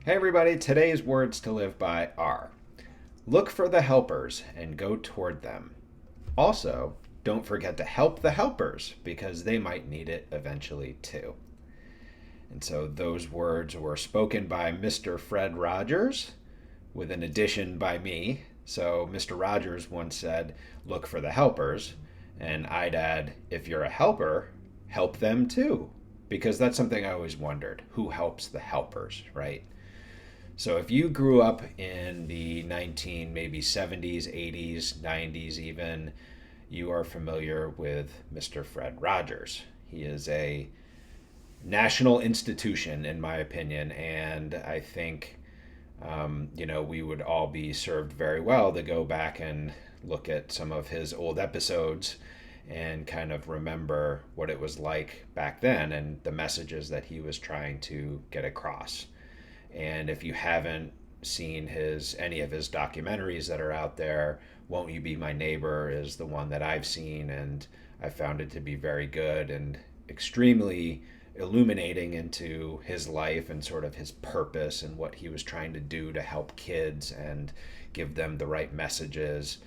Hey everybody, today's words to live by are: look for the helpers and go toward them. Also, don't forget to help the helpers because they might need it eventually too. And so those words were spoken by Mr. Fred Rogers with an addition by me. So Mr. Rogers once said, look for the helpers. And I'd add, if you're a helper, help them too. Because that's something I always wondered: who helps the helpers, right? So if you grew up in the 19 maybe 70s, 80s, 90s even, you are familiar with Mr. Fred Rogers. He is a national institution, in my opinion, and I think we would all be served very well to go back and look at some of his old episodes and kind of remember what it was like back then and the messages that he was trying to get across. And if you haven't seen his any of his documentaries that are out there, Won't You Be My Neighbor is the one that I've seen, and I found it to be very good and extremely illuminating into his life and sort of his purpose and what he was trying to do to help kids and give them the right messages.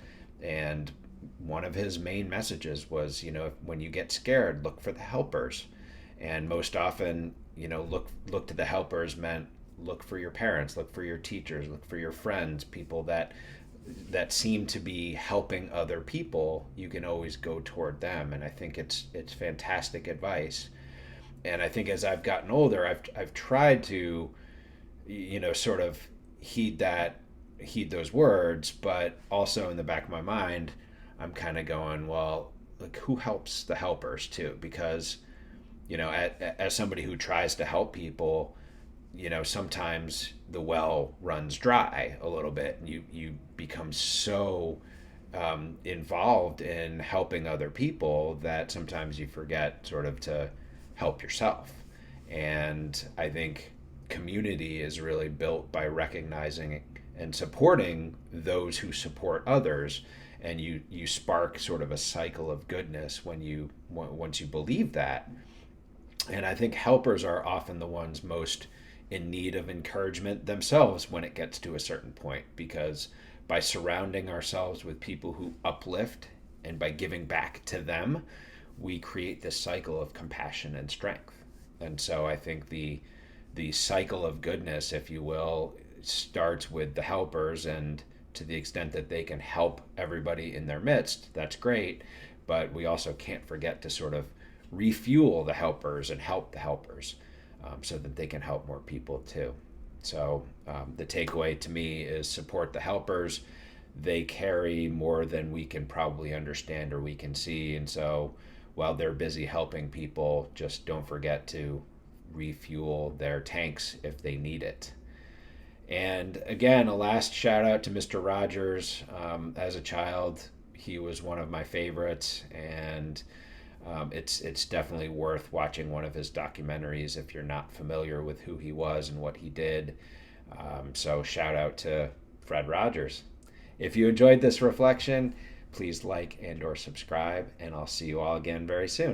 And one of his main messages was, when you get scared, look for the helpers. And most often, look to the helpers meant look for your parents, look for your teachers, look for your friends, people that seem to be helping other people. You can always go toward them, and I think it's fantastic advice. And I think as I've gotten older, I've tried to, sort of heed those words, but also in the back of my mind, I'm kind of going, well, like, who helps the helpers too? Because, as somebody who tries to help people, sometimes the well runs dry a little bit, and you become so involved in helping other people that sometimes you forget sort of to help yourself. And I think community is really built by recognizing and supporting those who support others, and you spark sort of a cycle of goodness once you believe that. And I think helpers are often the ones most in need of encouragement themselves when it gets to a certain point, because by surrounding ourselves with people who uplift and by giving back to them, we create this cycle of compassion and strength. And so I think the cycle of goodness, if you will, starts with the helpers, and to the extent that they can help everybody in their midst, that's great. But we also can't forget to sort of refuel the helpers and help the helpers, so that they can help more people too. So the takeaway to me is support the helpers. They carry more than we can probably understand or we can see. And so while they're busy helping people, just don't forget to refuel their tanks if they need it. And again, a last shout out to Mr. Rogers. As a child, he was one of my favorites, and it's definitely worth watching one of his documentaries if you're not familiar with who he was and what he did. So shout out to Fred Rogers. If you enjoyed this reflection, please like and or subscribe, and I'll see you all again very soon.